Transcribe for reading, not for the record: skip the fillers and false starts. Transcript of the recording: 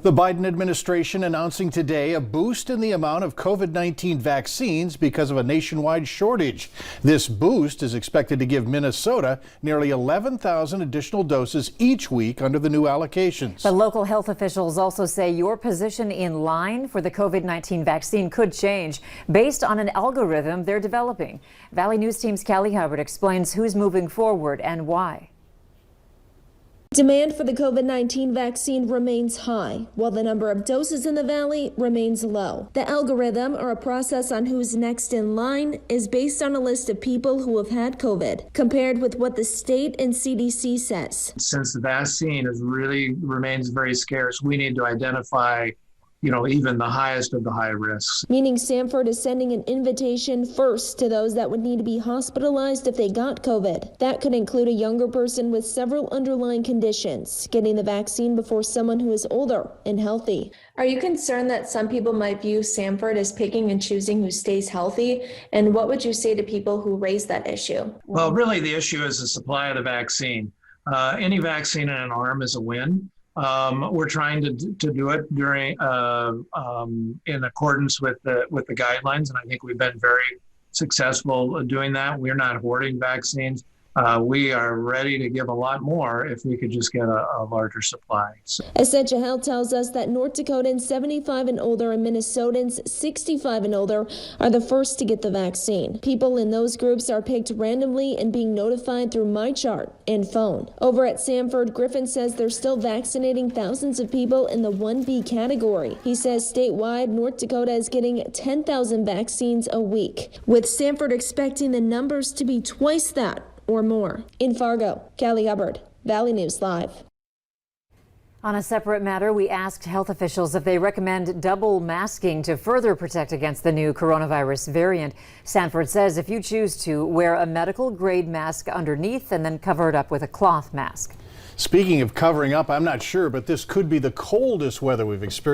The Biden administration announcing today a boost in the amount of COVID-19 vaccines because of a nationwide shortage. This boost is expected to give Minnesota nearly 11,000 additional doses each week under the new allocations. But local health officials also say your position in line for the COVID-19 vaccine could change based on an algorithm they're developing. Valley News Team's Callie Hubbard explains who's moving forward and why. Demand for the COVID-19 vaccine remains high, while the number of doses in the valley remains low. The algorithm, or a process on who's next in line, is based on a list of people who have had COVID, compared with what the state and CDC says. Since the vaccine remains very scarce, we need to identify even the highest of the high risks. Meaning Sanford is sending an invitation first to those that would need to be hospitalized if they got COVID. That could include a younger person with several underlying conditions, getting the vaccine before someone who is older and healthy. Are you concerned that some people might view Sanford as picking and choosing who stays healthy? And what would you say to people who raise that issue? Well, really the issue is the supply of the vaccine. Any vaccine in an arm is a win. We're trying to do it during in accordance with the guidelines, and I think we've been very successful doing that. We're not hoarding vaccines. We are ready to give a lot more if we could just get a larger supply. Essentia Health tells us that North Dakotans 75 and older and Minnesotans 65 and older are the first to get the vaccine. People in those groups are picked randomly and being notified through MyChart and phone. Over at Sanford, Griffin says they're still vaccinating thousands of people in the 1B category. He says statewide, North Dakota is getting 10,000 vaccines a week, with Sanford expecting the numbers to be twice that or more. In Fargo, Callie Hubbard, Valley News Live. On a separate matter, we asked health officials if they recommend double masking to further protect against the new coronavirus variant. Sanford says if you choose to, wear a medical grade mask underneath and then cover it up with a cloth mask. Speaking of covering up, I'm not sure, but this could be the coldest weather we've experienced.